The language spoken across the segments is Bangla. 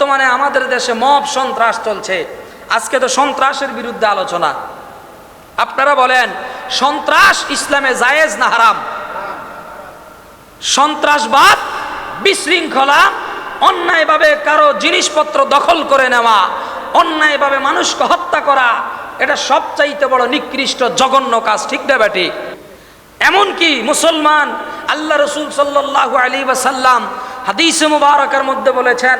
বর্তমানে আমাদের দেশে মব সন্ত্রাস চলছে। আজকে তো সন্ত্রাসের বিরুদ্ধে আলোচনা। আপনারা বলেন, সন্ত্রাস ইসলামে জায়েজ না হারাম? সন্ত্রাসবাদ, বিশৃঙ্খলা, অন্যায়ভাবে কারো জিনিসপত্র দখল করে নেওয়া, অন্যায়ভাবে মানুষকে হত্যা করা, এটা সবচাইতে বড় নিকৃষ্ট জঘন্য কাজ, ঠিক না বেটি? এমনকি মুসলমান, আল্লাহ রসুল সাল্লাল্লাহু আলাইহি ওয়াসাল্লাম হাদিসে মুবারাকার মধ্যে বলেছেন,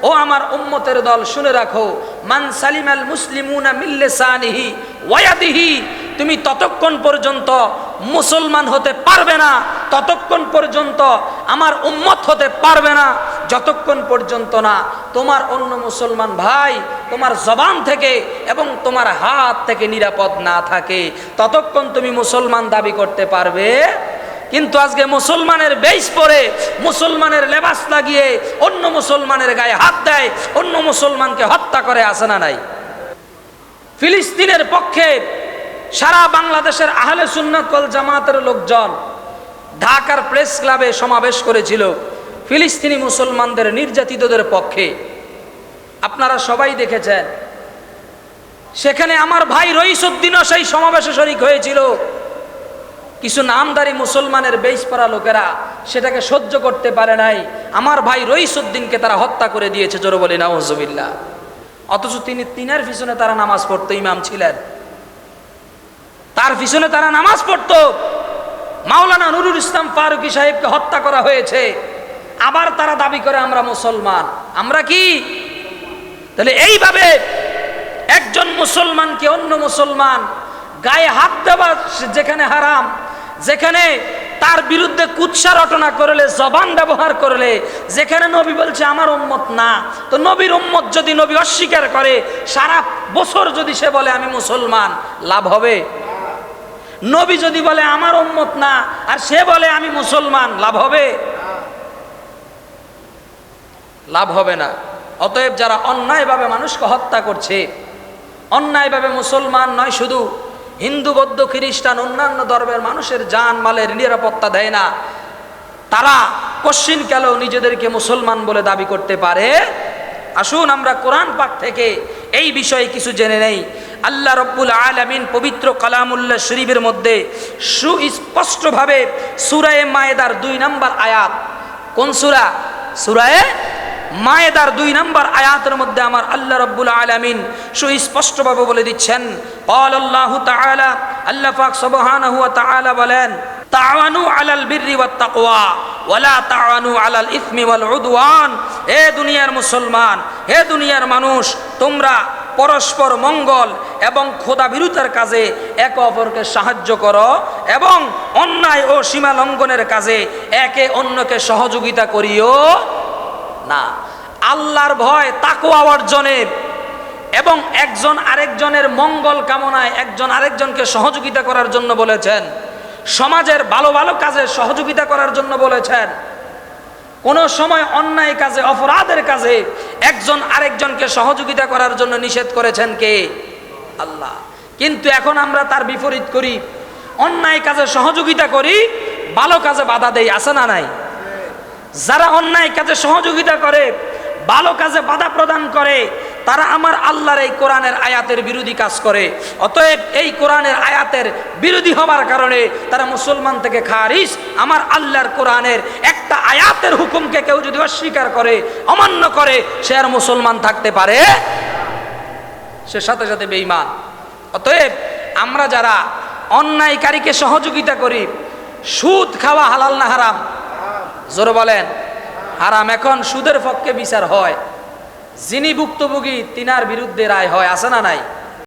ও আমার উম্মতের দল শুনে রাখো, মান সালিমাল মুসলিমুনা মিন লিসানিহি ওয়া ইয়াদিহি, তুমি ততক্ষণ পর্যন্ত মুসলমান হতে পারবে না, ততক্ষণ পর্যন্ত আমার উম্মত হতে পারবে না, যতক্ষণ পর্যন্ত না তোমার অন্য মুসলমান ভাই তোমার জবান থেকে এবং তোমার হাত থেকে নিরাপদ না থাকে, ততক্ষণ তুমি মুসলমান দাবি করতে পারবে। কিন্তু আজকে মুসলমানের বেশ পরে, মুসলমানের লেবাস লাগিয়ে অন্য মুসলমানের গায়ে হাত দেয়, অন্য মুসলমানকে হত্যা করে, আছে না নাই? ফিলিস্তিনের পক্ষে সারা বাংলাদেশের আহলে সুন্নাত ওয়াল জামাতের লোকজন ঢাকার প্রেস ক্লাবে সমাবেশ করেছিল ফিলিস্তিনি মুসলমানদের নির্যাতিতদের পক্ষে। আপনারা সবাই দেখেছেন। সেখানে আমার ভাই রইসউদ্দিনও সেই সমাবেশে শরীক হয়েছিল। কিছু নামদারি মুসলমানের বেশ পড়া লোকেরা সেটাকে সহ্য করতে পারে নাই, আমার ভাই রইসউদ্দিনকে তারা হত্যা করে দিয়েছে, জোরে বলি নাউজুবিল্লাহ। অথচ তিনার পিছনে তারা নামাজ পড়তো, ইমাম ছিলেন, তার পিছনে তারা নামাজ পড়তো। মাওলানা নুরুল ইসলাম ফারুকী সাহেবকে হত্যা করা হয়েছে, আবার তারা দাবি করে আমরা মুসলমান। আমরা কি? তাহলে এইভাবে একজন মুসলমানকে অন্য মুসলমান গায়ে হাত দেওয়া যেখানে হারাম, যেখানে তার বিরুদ্ধে কুৎসা রটনা করলে, জবান ব্যবহার করলে, যেখানে নবী বলছে আমার উম্মত না, তো নবীর উম্মত যদি নবী অস্বীকার করে, সারা বছর যদি সে বলে আমি মুসলমান, লাভ হবে? নবী যদি বলে আমার উম্মত না আর সে বলে আমি মুসলমান, লাভ হবে? লাভ হবে না। অতএব যারা অন্যায়ভাবে মানুষকে হত্যা করছে, অন্যায়ভাবে মুসলমান নয় শুধু, হিন্দু, বৌদ্ধ, খ্রিস্টান, অন্যান্য ধর্মের মানুষের জান মালের নিরাপত্তা দেয় না, তারা কশ্চিন কালেও নিজেদেরকে মুসলমান বলে দাবি করতে পারে। আসুন আমরা কোরআন পাক থেকে এই বিষয়ে কিছু জেনে নেই। আল্লাহ রব্বুল আলামিন পবিত্র কালামুল্লাহ শরীফের মধ্যে সুস্পষ্টভাবে সূরা মায়েদার 2 নম্বর আয়াত, কোন সূরা? সূরা মায়েদার 2 নম্বর আয়াতের মধ্যে আমার আল্লাহ রব্বুল আলামিন সুস্পষ্টভাবে বলে দিচ্ছেন, ক্বালাল্লাহু তাআলা, আল্লাহ পাক সুবহানাহু ওয়া তাআলা বলেন, তাআওয়ানু আলাল বিররি ওয়াত তাকওয়া ওয়ালা তাআওয়ানু আলাল ইসমি ওয়াল উদওয়ান। হে দুনিয়ার মুসলমান, হে দুনিয়ার মানুষ, তোমরা পরস্পর মঙ্গল এবং খোদাভীরুতার কাজে একে অপরকে সাহায্য করো এবং অন্যায় ও সীমা লঙ্ঘনের কাজে একে অন্যকে সহযোগিতা করিও না। আল্লাহর ভয়, তাকওয়া অর্জনে এবং একজন আরেকজনের মঙ্গল কামনায় একজন আরেকজনকে সহযোগিতা করার জন্য বলেছেন, সমাজের ভালো ভালো কাজে সহযোগিতা করার জন্য বলেছেন। কোন সময় অন্যায় কাজে, অপরাধের কাজে একজন আরেকজনকে সহযোগিতা করার জন্য নিষেধ করেছেন কে? আল্লাহ। কিন্তু এখন আমরা তার বিপরীত করি, অন্যায় কাজে সহযোগিতা করি, ভালো কাজে বাধা দেই, আছে না নাই? যারা অন্যায় কাজে সহযোগিতা করে, ভালো কাজে বাধা প্রদান করে, তারা আমার আল্লাহর এই কোরআনের আয়াতের বিরোধী কাজ করে। অতএব এই কোরআনের আয়াতের বিরোধী হবার কারণে তারা মুসলমান থেকে খারিজ। আমার আল্লাহর কোরআনের একটা আয়াতের হুকুমকে কেউ যদি অস্বীকার করে, অমান্য করে, সে আর মুসলমান থাকতে পারে? সে সাথে সাথে বেঈমান। অতএব আমরা যারা অন্যায়কারীকে সহযোগিতা করি, সুদ খাওয়া হালাল না হারাম? জোরে বলেন হারাম। এখন সুদের পক্ষে বিচার হয়, যিনি ভুক্তভোগী তিনার বিরুদ্ধে রায় হয়, আছে না নাই?